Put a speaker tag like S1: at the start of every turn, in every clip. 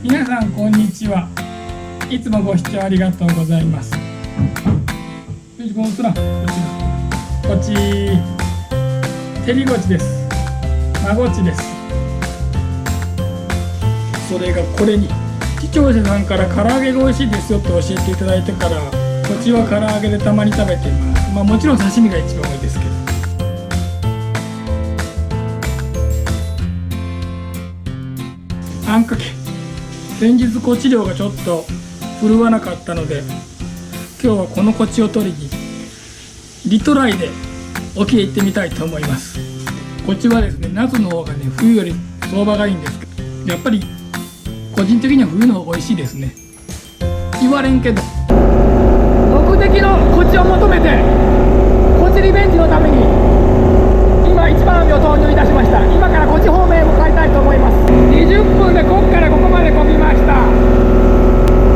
S1: 皆さんこんにちは。いつもご視聴ありがとうございます。こっちてりごちです。まごちです。それがこれに視聴者さんから唐揚げが美味しいですよって教えていただいてから、こっちは唐揚げでたまに食べています。もちろん刺身が一番多いですけど、あんかけ先日コチ漁がちょっと振るわなかったので、今日はこのコチを取りにリトライで沖へ行ってみたいと思います。コチはですね、夏の方がね、冬より相場がいいんですけど、やっぱり個人的には冬の方が美味しいですね。言われんけど、目的のコチを求めてコチリベンジのために今一番網を投入いたしました。今からコチ方面へ向かいたいと思います。20分でこっからここまで漕ぎました。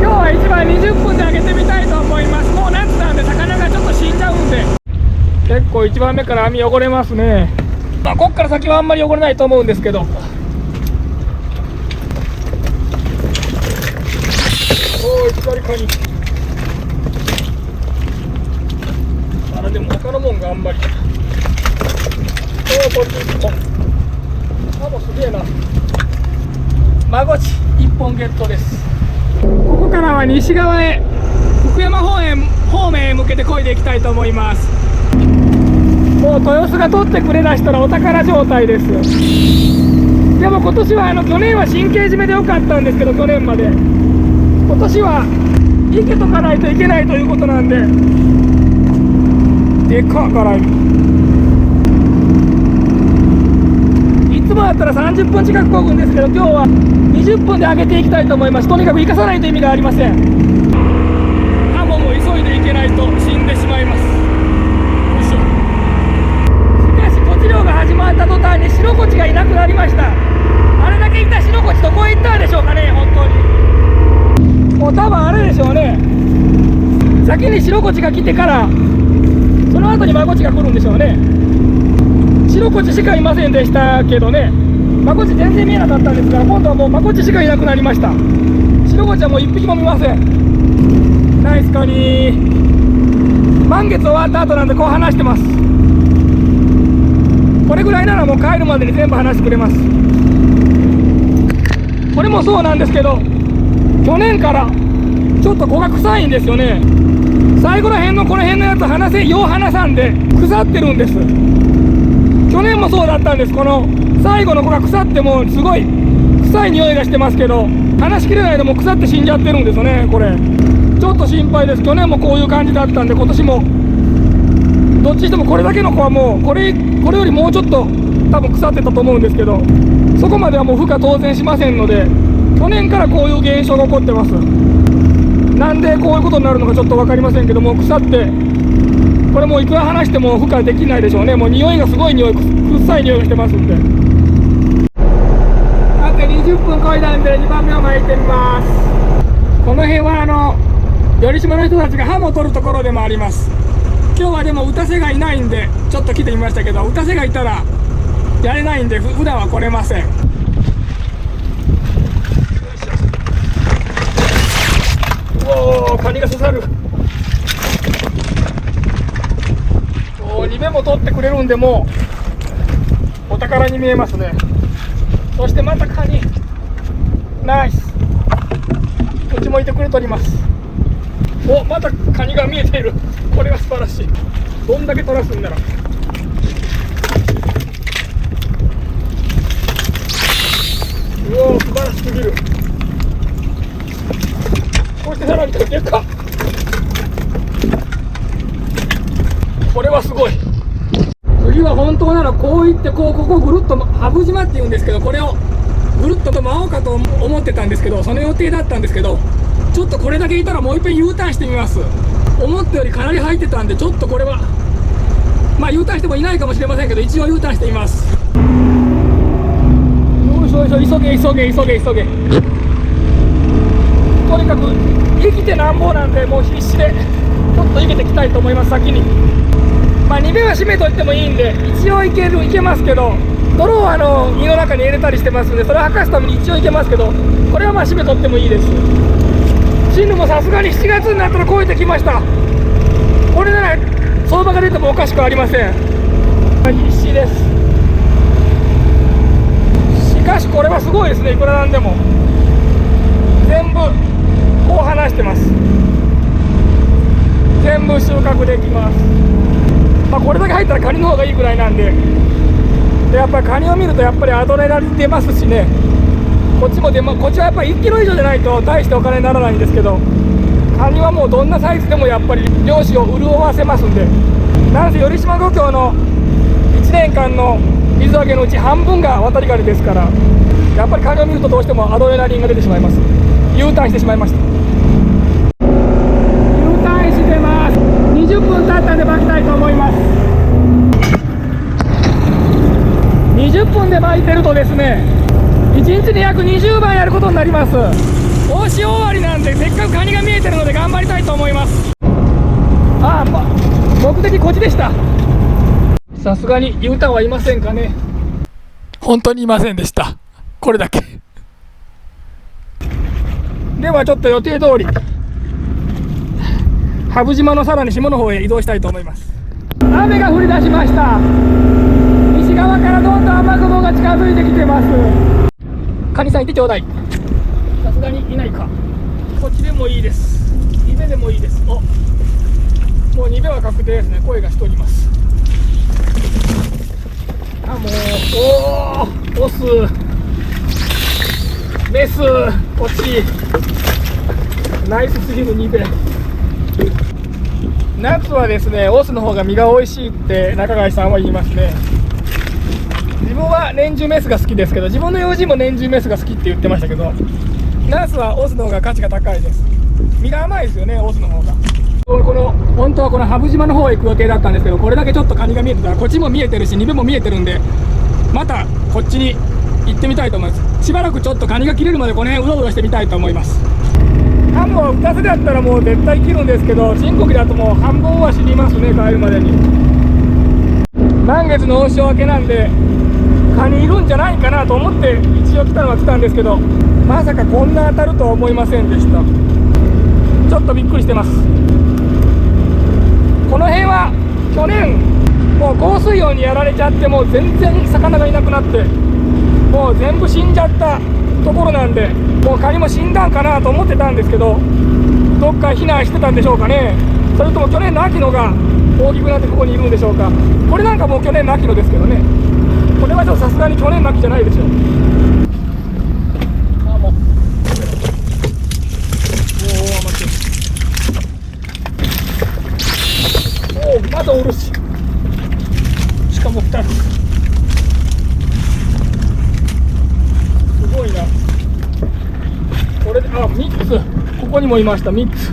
S1: 今日は一番20分で上げてみたいと思います。もう夏なんで魚がちょっと死んじゃうんで、結構1番目から網汚れますね。こっから先はあんまり汚れないと思うんですけど、おーい、左カニ。でも他のもんがあんまり。こっちもうすげえな。まごち1本ゲットです。ここからは西側へ、福山方面へ向けて漕いでいきたいと思います。もう豊洲が取ってくれだしたらお宝状態です。でも今年は去年は神経締めでよかったんですけど、去年まで。今年は池とかないといけないということなんで、でかっ辛い。いつもだったら30分近く漕ぐんですけど、今日は20分で上げていきたいと思います。とにかく生かさないと意味がありません。ハモも急いでいけないと死んでしまいます。しかしコチ漁が始まった途端に白コチがいなくなりました。あれだけいた白コチどこへ行ったんでしょうかね。本当にもう多分あれでしょうね。先に白コチが来てからその後にマゴチが来るんでしょうね。白コチしかいませんでしたけどね。マゴチ全然見えなかったんですが、今度はもうマゴチしかいなくなりました。白コチはもう1匹も見ません。ナイスカニ。満月終わった後なんでこう話してます。これぐらいならもう帰るまでに全部話してくれます。これもそうなんですけど、去年からちょっと子が臭いんですよね。最後ら辺のこの辺のやつよう離さんで腐ってるんです。去年もそうだったんです。この最後の子が腐ってもすごい臭い匂いがしてますけど、離しきれないでもう腐って死んじゃってるんですよね。これちょっと心配です。去年もこういう感じだったんで、今年もどっちにしてもこれだけの子はもうこれよりもうちょっと多分腐ってたと思うんですけど、そこまではもう孵化当然しませんので、去年からこういう現象が起こってます。なんでこういうことになるのかちょっと分かりませんけども、腐ってこれもういくら離しても孵化できないでしょうね。もう匂いがすごい臭い匂いがしてますんで。あと20分漕いだんで2番目を巻いてみます。この辺は寄島の人たちがハモを取るところでもあります。今日はでも打たせがいないんでちょっと来てみましたけど、打たせがいたらやれないんで普段は来れません。おー、カニが刺さる。2目も取ってくれるんで、もうお宝に見えますね。そしてまたカニ。ナイス。こっち向いてくれとります。お、またカニが見えている。これは素晴らしい。どんだけ取らすんなら。うおー、素晴らしすぎる。そしてさらにでっか。これはすごい。次は本当ならこういってここぐるっと羽生島っていうんですけど、これをぐるっと回おうかと思ってたんですけど、その予定だったんですけど、ちょっとこれだけいたらもう一遍 U ターンしてみます。思ったよりかなり入ってたんで、ちょっとこれはU ターンしてもいないかもしれませんけど、一応 U ターンしてみます。よいしょよいしょ、急げ。とにかく生きてなんぼなんで、もう必死でちょっと生きていきたいと思います。先に2目は締めといってもいいんで、一応いけますけど、泥を胃の中に入れたりしてますので、それを吐かすために一応いけますけど、これはまあ締めとってもいいです。進路もさすがに7月になったら超えてきました。これなら相場が出てもおかしくありません。必死です。しかしこれはすごいですね。いくらなんでも全部こう離してます。全部収穫できます。まあこれだけ入ったらカニの方がいいぐらいなんで、やっぱりカニを見るとやっぱりアドレナリン出ますしね。こっちもこっちはやっぱり1キロ以上じゃないと大してお金にならないんですけど、カニはもうどんなサイズでもやっぱり漁師を潤わせますんで、なんせ頼島漁協の1年間の水揚げのうち半分が渡りガニですから、やっぱりカニを見るとどうしてもアドレナリンが出てしまいます。U ターンしてしまいました。U ターンしてます。20分経ったんで巻きたいと思います。20分で巻いてるとですね、1日に約20番やることになります。大潮終わりなんで、せっかくカニが見えてるので頑張りたいと思います。目的こっちでした。さすがに U ターンはいませんかね。本当にいませんでした。これだけではちょっと予定通り羽生島のさらに下の方へ移動したいと思います。雨が降り出しました。西側からどんどん雨雲が近づいてきてます。カニさんいてちょうだい。さすがにいないか。こっちでもいいです。2べでもいいです。もう2べは確定ですね。声がしております。もうオスメスこっちナイスすぎる2べ。夏はですね、オスの方が身が美味しいって中貝さんは言いますね。自分は年中メスが好きですけど、自分の友人も年中メスが好きって言ってましたけど、ナスはオスの方が価値が高いです。身が甘いですよね、オスの方が。本当はこの羽生島の方へ行く予定だったんですけど、これだけちょっとカニが見えてたら、こっちも見えてるし2べも見えてるんで、またこっちに行ってみたいと思います。しばらくちょっとカニが切れるまでこの辺うろうろしてみたいと思います。ハムを2つだったらもう絶対切るんですけど、新国だともう半分は死にますね、帰るまでに。満月の大潮明けなんでカニいるんじゃないかなと思って一応来たのは来たんですけど、まさかこんな当たるとは思いませんでした。ちょっとびっくりしてます。この辺は去年もう降水量にやられちゃって、もう全然魚がいなくなって、もう全部死んじゃったところなんで、もうカニも死んだんかなと思ってたんですけど、どっか避難してたんでしょうかね。それとも去年の秋のが大きくなってここにいるんでしょうか。これなんかもう去年の秋のですけどね。これはちょっとさすがに去年の秋じゃないでしょう。まだおるし、しかも2つ、すごいな。これで3つ、ここにもいました。3つ。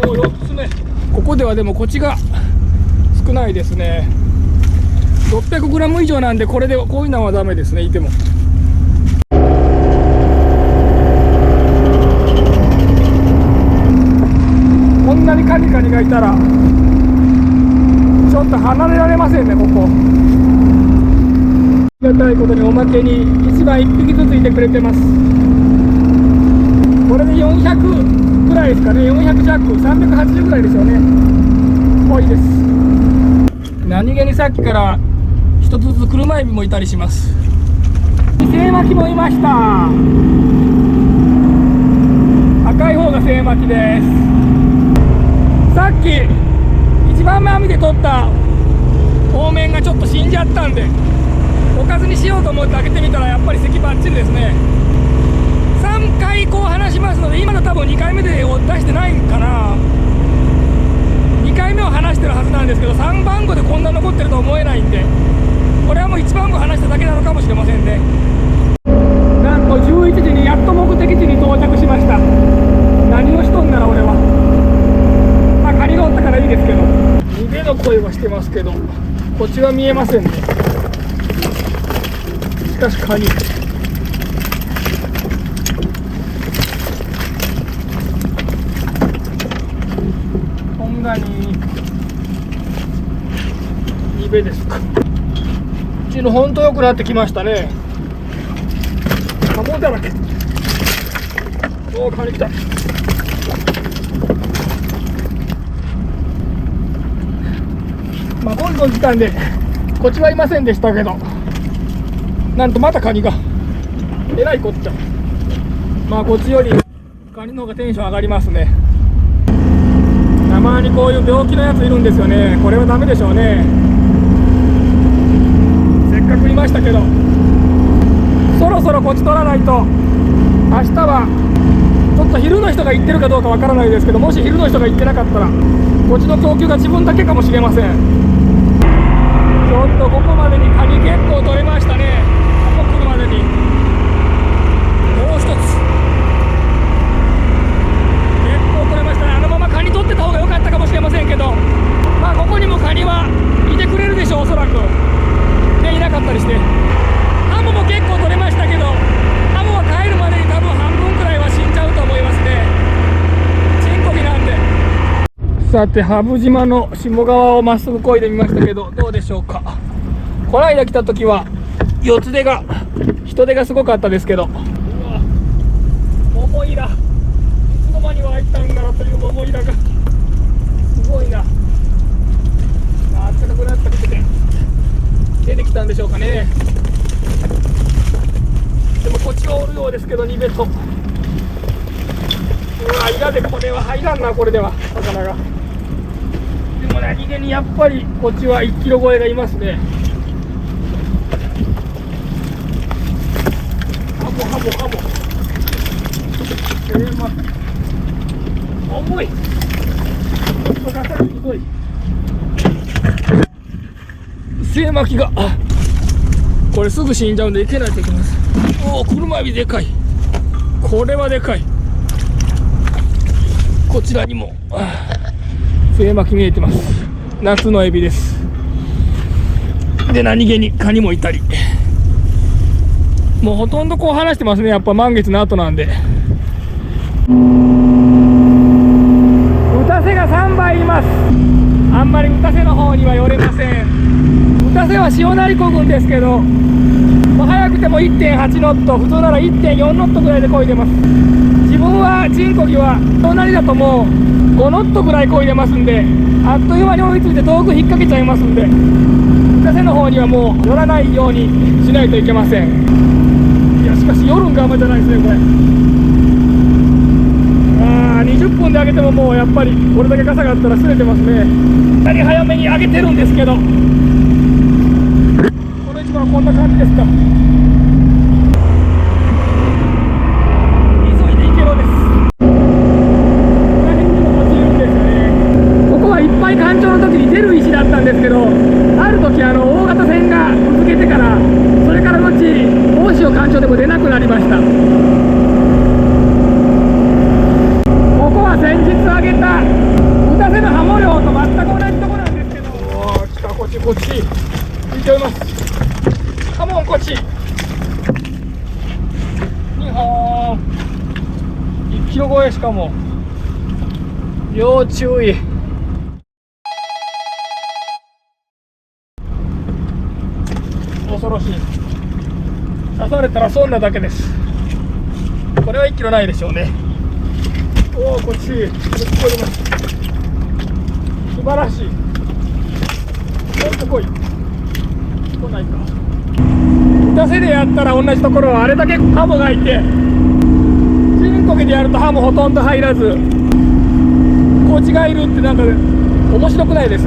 S1: 4つ目。ここではでもこっちが少ないですね。600g 以上なんで、これでこういうのはダメですね、いても。こんなにカニカニがいたらちょっと離れられませんね、ここ。ありがたいことにおまけに1番1匹ずついてくれてます。これで400ぐらいですかね。400弱、380ぐらいでしょうね。多いです。何気にさっきから一つずつ車エビもいたりします。セイマキもいました。赤い方がセイマキです。さっき1番目網で取った方面がちょっと死んじゃったんで、おかずにしようと思って開けてみたらやっぱり咳バッチリですね。3回こう離しますので、今の多分2回目でを出してないかな。2回目を離してるはずなんですけど、3番号でこんな残ってると思えないんで、これはもう1番号離しただけなのかもしれませんね。なんと11時にやっと目的地に到着しました。何をしとんなら俺は。カニがおったからいいですけど、逃げの声はしてますけど、こっちは見えませんね。しかしカニ、ンガニ、ニベですか。うちのほんと良くなってきましたね。カモだらけ。おお、カニ来た。まあ、ボンドン来たんでこっちはいませんでしたけど、なんとまたカニが。えらいこっちゃ。まあこっちよりカニの方がテンション上がりますね。たまにこういう病気のやついるんですよね。これはダメでしょうね。せっかくいましたけど、そろそろこっち取らないと。明日はちょっと昼の人が行ってるかどうかわからないですけど、もし昼の人が行ってなかったらこっちの供給が自分だけかもしれません。ちょっとここまでにカニ結構取れましたね。ここ来るまでにもう一つ結構取れましたね。あのままカニ取ってた方が良かったかもしれませんけど、まあここにもカニはいてくれるでしょう、おそらく。でいなかったりして、ハモも結構取れましたけど、ハモは帰るまでに多分半分くらいは死んじゃうと思いますね。チンコギなんで。さて、羽生島の下川をまっすぐ漕いでみましたけど、どうでしょうか。この間来た時は四つ手が、人手がすごかったですけど、うわ、桃イラ、いつの間に湧いたんだろうという桃イラがすごいな。あったかくなってきて出てきたんでしょうかね。でもこっちはおるようですけど、ニベと、うわ、イラでこれは入らんな、これでは魚が。でも何気にやっぱりこっちは1キロ超えがいますね。ハモハモハモ、重い、ちょっとガサリすごい。精巻きが、これすぐ死んじゃうんでいけないといけます。おお、車エビでかい。これはでかい。こちらにも精巻き見えてます。夏のエビです。で何気にカニもいたり、もうほとんどこう離してますね。やっぱ満月の後なんで。打たせが3杯います。あんまり打たせの方には寄れません。打たせは潮なりこぐんですけど、もう早くても 1.8 ノット、普通なら 1.4 ノットぐらいで漕いでます。自分はチンコギは潮なりだともう5ノットぐらい漕いでますんで、あっという間に追いついて遠く引っ掛けちゃいますんで、打たせの方にはもう寄らないようにしないといけません。いやしかし寄るんがあんまじゃないですね、これ。20分で上げてももうやっぱりこれだけ傘があったら擦れてますね。何早めに上げてるんですけど、この市場はこんな感じですか。急いで行けろです。この辺にも落ちるんですよね。ここはいっぱい干潮の時に出る石だったんですけど、ある時大型船がぶつけてから、それからのち大潮干潮でも出なくなりました。先日あげた打たせのハモ漁と全く同じとこなんですけど、おー、来た、こっちこっち見ております。カモンこっち2本1キロ超え、しかも要注意。恐ろしい。刺されたら損なだけです。これは1キロないでしょうね。おお、こっち聞こえます。素晴らしい。もっと来い。来ないか。打たせでやったら同じところはあれだけハモがいて、チンコギでやるとハモほとんど入らず、こっちがいるってなんか面白くないです？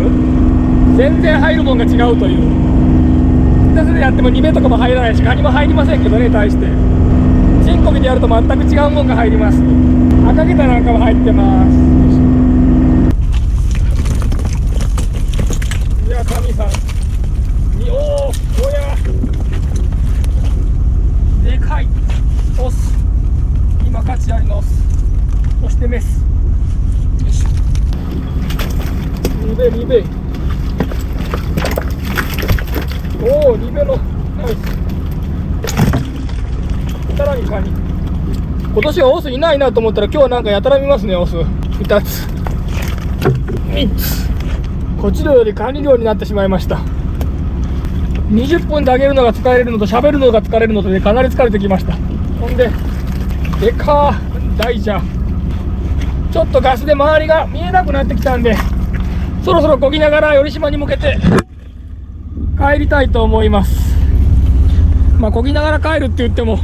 S1: 全然入るもんが違うという。打たせでやっても2目とかも入らないし、カニも入りませんけどね、対して。チンコギでやると全く違うもんが入ります。赤ゲタなんかも入ってます。いや、神さんに、おやでかいオス、今勝ちありのオス、そしてメス。よいしょ、リベリベ、おお、リベのナイス。さらにカニ。今年はオスいないなと思ったら今日はなんかやたら見ますね、オス2つ。3つ。こっちのよりカニ漁になってしまいました。20分で揚げるのが疲れるのと喋るのが疲れるのとでかなり疲れてきました。ほんででかー大蛇、ちょっとガスで周りが見えなくなってきたんで、そろそろ漕ぎながら寄島に向けて帰りたいと思います。まあ漕ぎながら帰るって言っても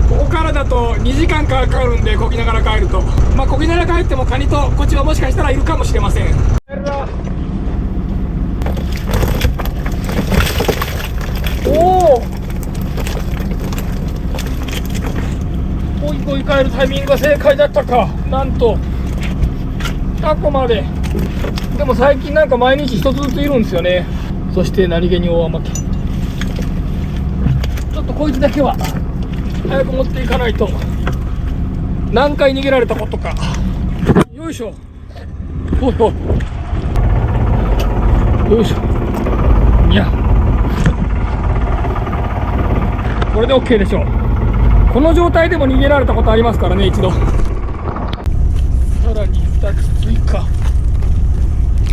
S1: ここからだと2時間かかるんで、漕ぎながら帰ると、まあ漕ぎながら帰ってもカニとこっちはもしかしたらいるかもしれません。おお、こいこい帰るタイミングが正解だったか。なんとタコまで。でも最近なんか毎日一つずついるんですよね。そして何気に大甘け。ちょっとこいつだけは早く持っていかないと。何回逃げられたことか。よいしょ。おいおい、よいしょ。いや、これで OK でしょう。この状態でも逃げられたことありますからね、一度。さらに2つ追加。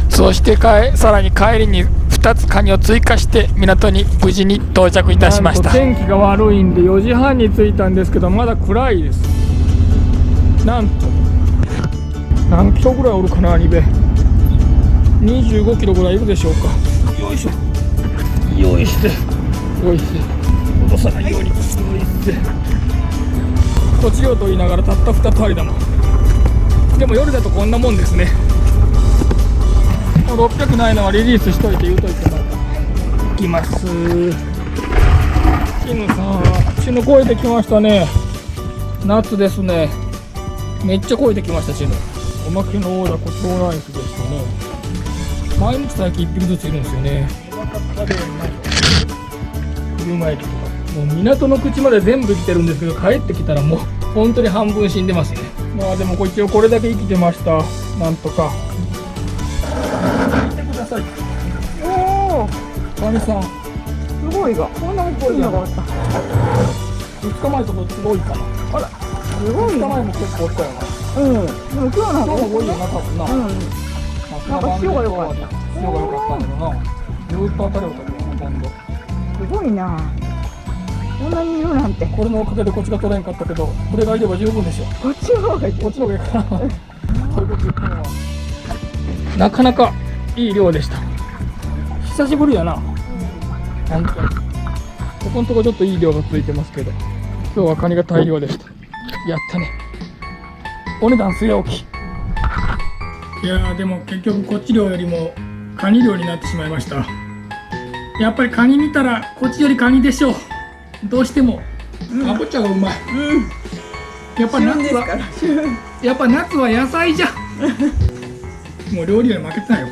S1: そしてさらに帰りに2つカニを追加して港に無事に到着いたしました。天気が悪いんで4時半に着いたんですけど、まだ暗いです。なんと何キロぐらいおるかな、アニベ25キロぐらいいるでしょうか。よいしょ、よいして、よいして落とさないように、よいして。こっちをと言いながらたった2つありだな。でも夜だとこんなもんですね。600ないのはリリースしといて言うといて、また行きます。キヌさんチヌ超えてきましたね。夏ですね。めっちゃ超えてきました。チヌおまけのオーダーコチョウライスでしたね。毎日最近1匹ずついるんですよね。車駅とかもう港の口まで全部来てるんですけど、帰ってきたらもう本当に半分死んでますね。まあでも一応これだけ生きてました。なんとか見てください。おお、カニさんすごいが、こんな大きいのがあった。2日前とこすごいかな。あら、すごい。2日前も結構おったよな。うん、でも今日の方が多いよな、多分な。うん、なんか塩が良かった。塩が良かったんだろうな。ずーっと当たりをたけどな、今度。すごいな。こんなにいるなんて。これのおかげでこっちが取れんかったけど、これがいれば十分でしょ。こっちの方がいい。こっちの方がいいかな。そういうこと言ったのは。なかなかいい量でした。久しぶりやな。本当に。ここのとこちょっといい量がついてますけど、今日はカニが大量でした。やったね。お値段据え置き。いやーでも結局こっち漁よりもカニ漁になってしまいました。やっぱりカニ見たらこっちよりカニでしょう。どうしてもかぼちゃがうまい。やっぱ夏はやっぱ夏は野菜じゃん。もう料理より負けてないよ。